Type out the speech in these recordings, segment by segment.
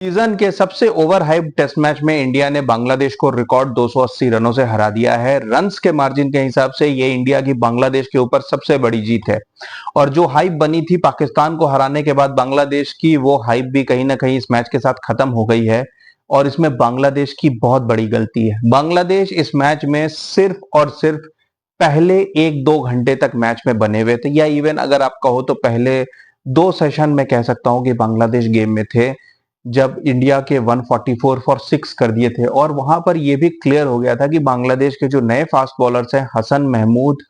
Season के सबसे over hype test match में इंडिया ने बांग्लादेश को रिकॉर्ड 280 रनों से हरा दिया है। रन्स के मार्जिन के हिसाब से ये इंडिया की बांग्लादेश के ऊपर सबसे बड़ी जीत है। और जो हाइप बनी थी पाकिस्तान को हराने के बाद बांग्लादेश की, वो हाइप भी कहीं ना कहीं इस मैच के साथ खत्म हो गई है। और इसमें बांग्लादेश की बहुत बड़ी गलती है। बांग्लादेश इस मैच में सिर्फ और सिर्फ पहले 1-2 घंटे तक मैच में बने हुए थे, या इवन अगर आप कहो तो पहले 2 सेशन में कह सकता हूं कि बांग्लादेश गेम में थे, जब इंडिया के 144 फॉर 6 कर दिए थे। और वहां पर यह भी क्लियर हो गया था कि बांग्लादेश के जो नए फास्ट बॉलर्स हैं, हसन महमूद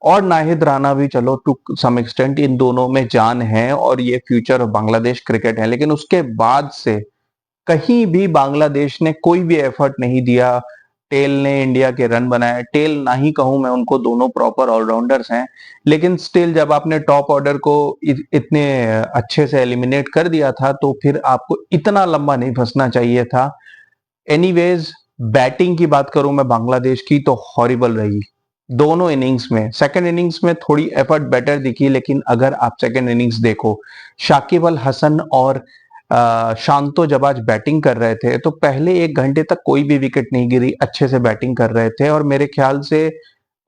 और नाहिद राणा भी, चलो टू सम एक्सटेंट इन दोनों में जान है और ये फ्यूचर ऑफ बांग्लादेश क्रिकेट है। लेकिन उसके बाद से कहीं भी बांग्लादेश ने कोई भी एफर्ट नहीं दिया। टेल ने इंडिया के रन बनाए, टेल ना ही कहूं मैं उनको, दोनों प्रॉपर ऑलराउंडर्स हैं। लेकिन स्टिल जब आपने टॉप ऑर्डर को इतने अच्छे से एलिमिनेट कर दिया था, तो फिर आपको इतना लंबा नहीं फंसना चाहिए था। एनीवेज, बैटिंग की बात करूं मैं बांग्लादेश की, तो हॉरिबल रही दोनों इनिंग्स में। सेकंड इनिंग्स में थोड़ी एफर्ट बेटर दिखी, लेकिन अगर आप सेकंड इनिंग्स देखो, शाकिब अल हसन और शांतो जब आज बैटिंग कर रहे थे, तो पहले 1 घंटे तक कोई भी विकेट नहीं गिरी, अच्छे से बैटिंग कर रहे थे। और मेरे ख्याल से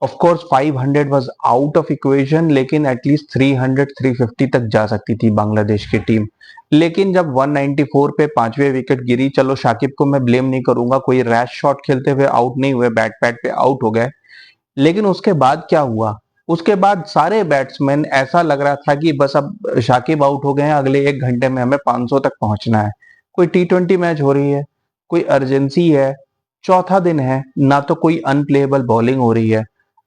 of course 500 was out of equation, लेकिन एटलीस्ट 300 350 तक जा सकती थी बांग्लादेश की टीम। लेकिन जब 194 पे पांचवें विकेट गिरी, चलो शाकिब को मैं ब्लेम नहीं करूंगा, कोई रैश शॉट खेलते हुए आउट नहीं हुए, बैट पैड पे आउट हो गए। लेकिन उसके बाद क्या हुआ? उसके बाद सारे बैट्समैन, ऐसा लग रहा था कि बस अब शाकिब आउट हो गए हैं, अगले 1 घंटे में हमें 500 तक पहुंचना है। कोई T20 मैच हो रही है, कोई अर्जेंसी है, चौथा दिन है, ना तो कोई अनप्लेएबल बॉलिंग हो रही है।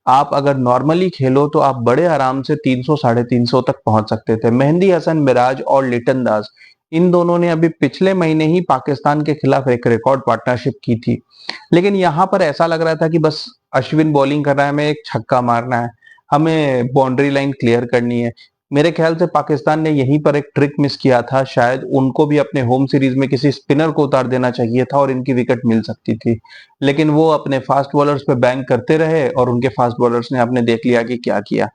आप अगर नॉर्मली खेलो तो आप बड़े आराम से 300 350 तक पहुंच सकते थे। मेहंदी हसन मिराज और लिटन दास, इन दोनों ने अभी पिछले महीने ही पाकिस्तान के खिलाफ एक रिकॉर्ड पार्टनरशिप की थी। लेकिन यहां पर ऐसा लग रहा था कि बस अश्विन बॉलिंग कर रहा है, हमें एक छक्का मारना है, हमें बाउंड्री लाइन क्लियर करनी है। मेरे ख्याल से पाकिस्तान ने यहीं पर एक ट्रिक मिस किया था। शायद उनको भी अपने होम सीरीज में किसी स्पिनर को उतार देना चाहिए था और इनकी विकेट मिल सकती थी। लेकिन वो अपने फास्ट बॉलर्स पे बैंक करते रहे और उनके फास्ट बॉलर्स ने आपने देख लिया कि क्या किया।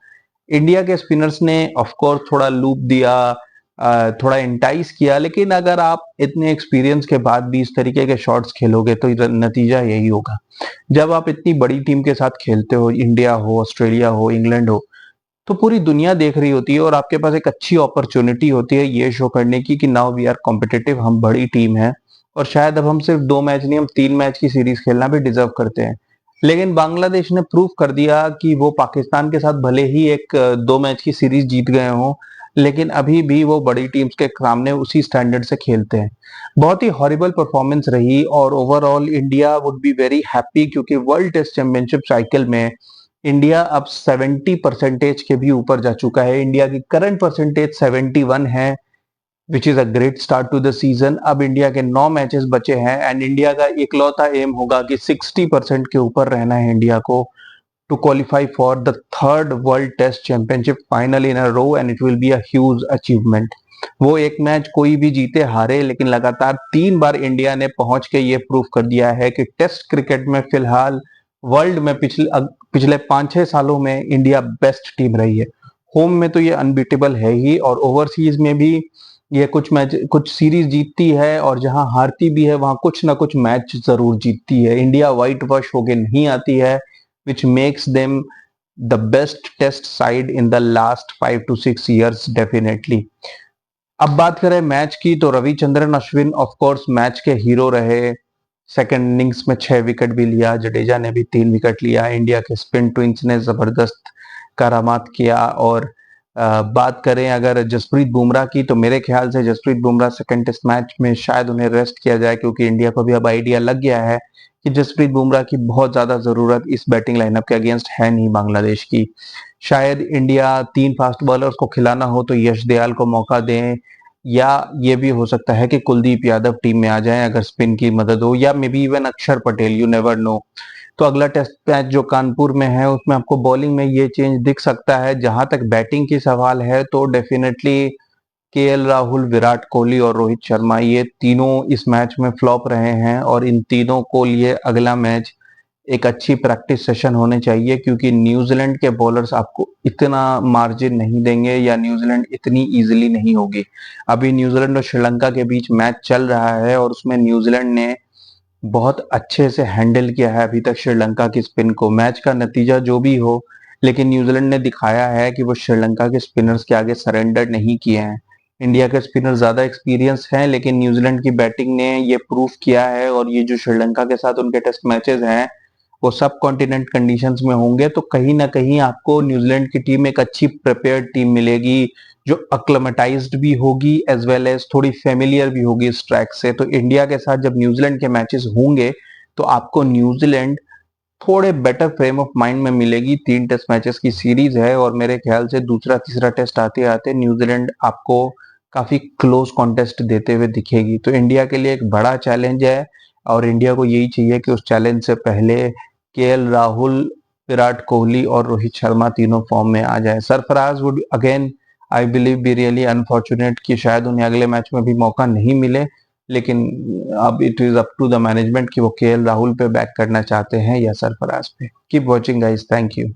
इंडिया के स्पिनर्स ने ऑफ कोर्स थोड़ा लूप दिया, थोड़ा इंटाइस किया, लेकिन अगर आप इतने एक्सपीरियंस के बाद भी इस तरीके के शॉट्स खेलोगे तो नतीजा यही होगा। जब आप इतनी बड़ी टीम के साथ खेलते हो, इंडिया हो, ऑस्ट्रेलिया हो, इंग्लैंड हो, तो पूरी दुनिया देख रही होती है और आपके पास एक अच्छी अपॉर्चुनिटी होती है ये शो करने की कि नाउ वी आर कॉम्पिटिटिव, हम बड़ी टीम है। और शायद अब हम सिर्फ 2 मैच नहीं, हम 3 मैच की सीरीज खेलना भी डिजर्व करते हैं। लेकिन बांग्लादेश ने प्रूव कर दिया कि वो पाकिस्तान के साथ भले ही एक 2 मैच की सीरीज जीत गए हों, लेकिन अभी भी वो बड़ी टीम्स के सामने उसी स्टैंडर्ड से खेलते हैं। बहुत ही हॉरिबल परफॉर्मेंस रही और overall India would be very happy, क्योंकि वर्ल्ड टेस्ट चैंपियनशिप साइकिल में इंडिया अब 70% के भी ऊपर जा चुका है। इंडिया की करंट परसेंटेज 71 है, which is a great start to the season. अब इंडिया के 9 मैचेस बचे हैं एंड इंडिया का इकलौता एम होगा कि 60% के ऊपर रहना है इंडिया को, to qualify for the third world test championship final in a row, and it will be a huge achievement. वो एक मैच कोई भी जीते हारे, लेकिन लगातार 3 बार इंडिया ने पहुंच के ये प्रूव कर दिया है कि टेस्ट क्रिकेट में फिलहाल वर्ल्ड में पिछले 5-6 सालों में इंडिया बेस्ट टीम रही है। होम में तो ये अनबीटेबल है ही, और ओवरसीज में भी ये कुछ मैच, कुछ सीरीज जीतती है, और जहां हारती भी है वहां कुछ ना कुछ मैच जरूर जीतती है। इंडिया व्हाइट वॉश होके नहीं आती है, which makes them the best test side in the last 5 to 6 years definitely। अब बात करें मैच की, तो Ravichandran Ashwin of course match के हीरो रहे। सेकंड इनिंग्स में 6 विकेट भी लिया, जडेजा ने भी 3 विकेट लिया। इंडिया के स्पिन ट्विंस ने जबरदस्त करामात किया। और बात करें अगर जसप्रीत बुमराह की, तो मेरे ख्याल से Jasprit Bumrah second test match में शायद उन्हें रेस्ट किया जाए, क्योंकि इंडिया को भी अब आइडिया लग गया है कि जसप्रीत बुमराह की बहुत ज्यादा जरूरत इस बैटिंग लाइनअप के अगेंस्ट है नहीं बांग्लादेश की। शायद इंडिया 3 फास्ट बॉलर्स को खिलाना हो तो यश दयाल को मौका दें, या ये भी हो सकता है कि कुलदीप यादव टीम में आ जाएं अगर स्पिन की मदद हो, या मे बी इवन अक्षर पटेल, यू नेवर नो। तो अगला टेस्ट मैच जो कानपुर में है, उसमें आपको बॉलिंग में ये चेंज दिख सकता है। जहां तक बैटिंग की सवाल है, तो डेफिनेटली केएल राहुल, विराट कोहली और रोहित शर्मा, ये तीनों इस मैच में फ्लॉप रहे हैं, और इन तीनों को लिए अगला मैच एक अच्छी प्रैक्टिस सेशन होने चाहिए, क्योंकि न्यूजीलैंड के बॉलर्स आपको इतना मार्जिन नहीं देंगे या न्यूजीलैंड इतनी इजीली नहीं होगी। अभी न्यूजीलैंड और श्रीलंका के बीच मैच चल रहा है और उसमें न्यूजीलैंड ने बहुत अच्छे से हैंडल किया है अभी तक श्रीलंका की स्पिन को। मैच का नतीजा जो भी हो, लेकिन न्यूजीलैंड ने दिखाया है कि वो श्रीलंका के स्पिनर्स के आगे सरेंडर नहीं किए हैं। इंडिया के स्पिनर ज्यादा एक्सपीरियंस हैं, लेकिन न्यूजीलैंड की बैटिंग ने ये प्रूफ किया है, और ये जो श्रीलंका के साथ उनके टेस्ट मैचेस हैं वो सब कॉन्टिनेंट कंडीशंस में होंगे, तो कहीं ना कहीं आपको न्यूजीलैंड की टीम एक अच्छी प्रिपेयर्ड टीम मिलेगी, जो अक्लेमेटाइज्ड भी होगी एज वेल एज थोड़ी फेमिलियर भी होगी इस ट्रैक से। तो इंडिया के साथ जब न्यूजीलैंड के मैचेस होंगे तो आपको न्यूजीलैंड थोड़े बेटर फ्रेम ऑफ माइंड में मिलेगी। 3 टेस्ट मैचेस की सीरीज है और मेरे ख्याल से दूसरा तीसरा टेस्ट आते आते न्यूजीलैंड आपको काफी क्लोज कॉन्टेस्ट देते हुए दिखेगी। तो इंडिया के लिए एक बड़ा चैलेंज है, और इंडिया को यही चाहिए कि उस चैलेंज से पहले केएल राहुल, विराट कोहली और रोहित शर्मा तीनों फॉर्म में आ जाए। Sarfaraz would again I believe be really unfortunate कि शायद उन्हें अगले मैच में भी मौका नहीं मिले, लेकिन अब it is up to the management कि वो केएल राहुल पे बैक करना चाहते हैं या सरफराज पे। Keep watching guys, thank you.